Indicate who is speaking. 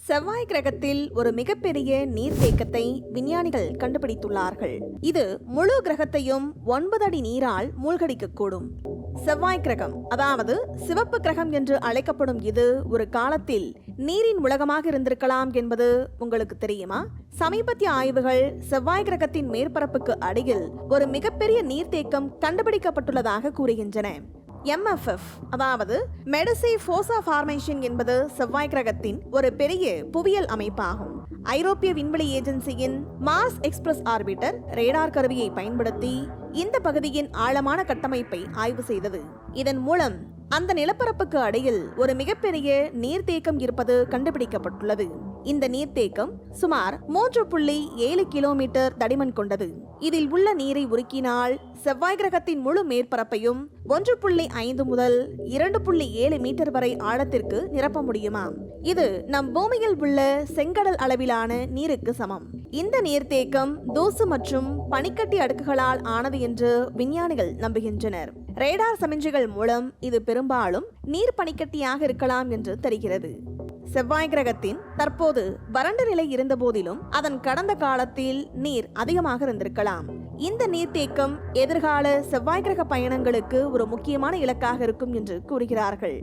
Speaker 1: செவ்வாய் கிரகத்தில் ஒரு மிகப்பெரிய நீர்த்தேக்கத்தை விஞ்ஞானிகள் கண்டுபிடித்துள்ளார்கள். இது முழு கிரகத்தையும் 9 அடி நீரால் மூழ்கடிக்கக்கூடும். செவ்வாய் கிரகம், அதாவது சிவப்பு கிரகம் என்று அழைக்கப்படும் இது ஒரு காலத்தில் நீரின் உலகமாக இருந்திருக்கலாம் என்பது உங்களுக்கு தெரியுமா? சமீபத்திய ஆய்வுகள் செவ்வாய் கிரகத்தின் மேற்பரப்புக்கு அடியில் ஒரு மிகப்பெரிய நீர்த்தேக்கம் கண்டுபிடிக்கப்பட்டுள்ளதாக கூறுகின்றன. MFF, அதாவது மெடிசி ஃபோசா ஃபார்மேஷன் என்பது செவ்வாய் கிரகத்தின் ஒரு பெரிய புவியியல் அமைப்பாகும். ஐரோப்பிய விண்வெளி ஏஜென்சியின் மார்ஸ் எக்ஸ்பிரஸ் ஆர்பிட்டர் ரேடார் கருவியை பயன்படுத்தி இந்த பகுதியின் ஆழமான கட்டமைப்பை ஆய்வு செய்தது. இதன் மூலம் அந்த நிலப்பரப்புக்கு அடியில் ஒரு மிகப்பெரிய நீர்த்தேக்கம் இருப்பது கண்டுபிடிக்கப்பட்டுள்ளது. இந்த நீர்த்தேக்கம் சுமார் 3.7 கிலோமீட்டர் தடிமன் கொண்டது. இதில் உள்ள நீரை உருக்கினால் செவ்வாய் கிரகத்தின் முழு மேற்பரப்பையும் 1.5 முதல் 2.7 மீட்டர் வரை ஆழத்திற்கு நிரப்ப முடியுமா? இது நம் பூமியில் உள்ள செங்கடல் அளவிலான நீருக்கு சமம். இந்த நீர்த்தேக்கம் தூசு மற்றும் பனிக்கட்டி அடுக்குகளால் ஆனது என்று விஞ்ஞானிகள் நம்புகின்றனர். ரேடார் சமிஞ்சைகள் மூலம் இது பெரும்பாலும் நீர் பனிக்கட்டியாக இருக்கலாம் என்று தெரிகிறது. செவ்வாய் கிரகத்தின் தற்போது வறண்ட நிலை இருந்த போதிலும் அதன் கடந்த காலத்தில் நீர் அதிகமாக இருந்திருக்கலாம். இந்த நீர்த்தேக்கம் எதிர்கால செவ்வாய் கிரக பயணங்களுக்கு ஒரு முக்கியமான இலக்காக இருக்கும் என்று கூறுகிறார்கள்.